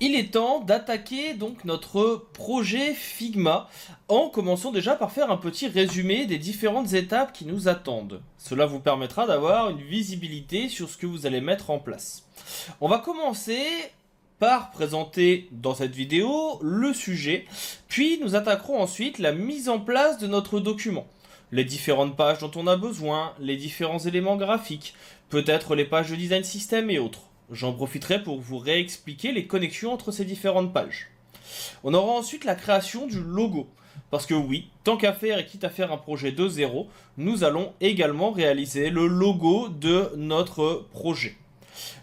Il est temps d'attaquer donc notre projet Figma en commençant déjà par faire un petit résumé des différentes étapes qui nous attendent. Cela vous permettra d'avoir une visibilité sur ce que vous allez mettre en place. On va commencer par présenter dans cette vidéo le sujet, puis nous attaquerons ensuite la mise en place de notre document. Les différentes pages dont on a besoin, les différents éléments graphiques, peut-être les pages de design system et autres. J'en profiterai pour vous réexpliquer les connexions entre ces différentes pages. On aura ensuite la création du logo. Parce que oui, tant qu'à faire et quitte à faire un projet de zéro, nous allons également réaliser le logo de notre projet.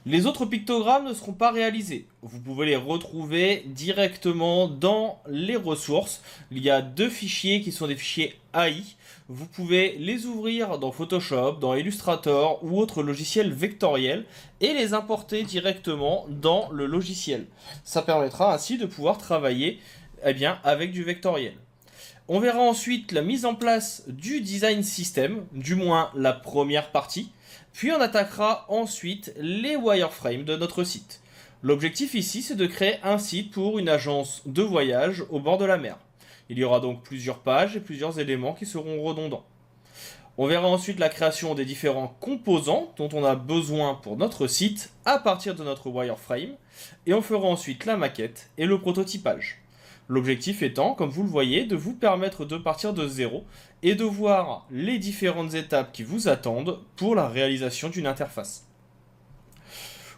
Les autres pictogrammes ne seront pas réalisés. Vous pouvez les retrouver directement dans les ressources. Il y a deux fichiers qui sont des fichiers AI. Vous pouvez les ouvrir dans Photoshop, dans Illustrator ou autre logiciel vectoriel et les importer directement dans le logiciel. Ça permettra ainsi de pouvoir travailler avec du vectoriel. On verra ensuite la mise en place du design system, du moins la première partie. Puis on attaquera ensuite les wireframes de notre site. L'objectif ici, c'est de créer un site pour une agence de voyage au bord de la mer. Il y aura donc plusieurs pages et plusieurs éléments qui seront redondants. On verra ensuite la création des différents composants dont on a besoin pour notre site à partir de notre wireframe. Et on fera ensuite la maquette et le prototypage. L'objectif étant, comme vous le voyez, de vous permettre de partir de zéro et de voir les différentes étapes qui vous attendent pour la réalisation d'une interface.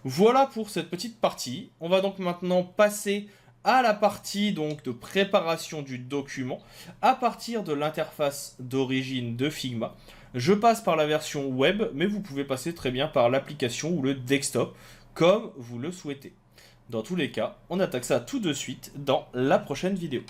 Voilà pour cette petite partie. On va donc maintenant passer à la partie donc de préparation du document à partir de l'interface d'origine de Figma. Je passe par la version web, mais vous pouvez passer très bien par l'application ou le desktop, comme vous le souhaitez. Dans tous les cas, on attaque ça tout de suite dans la prochaine vidéo.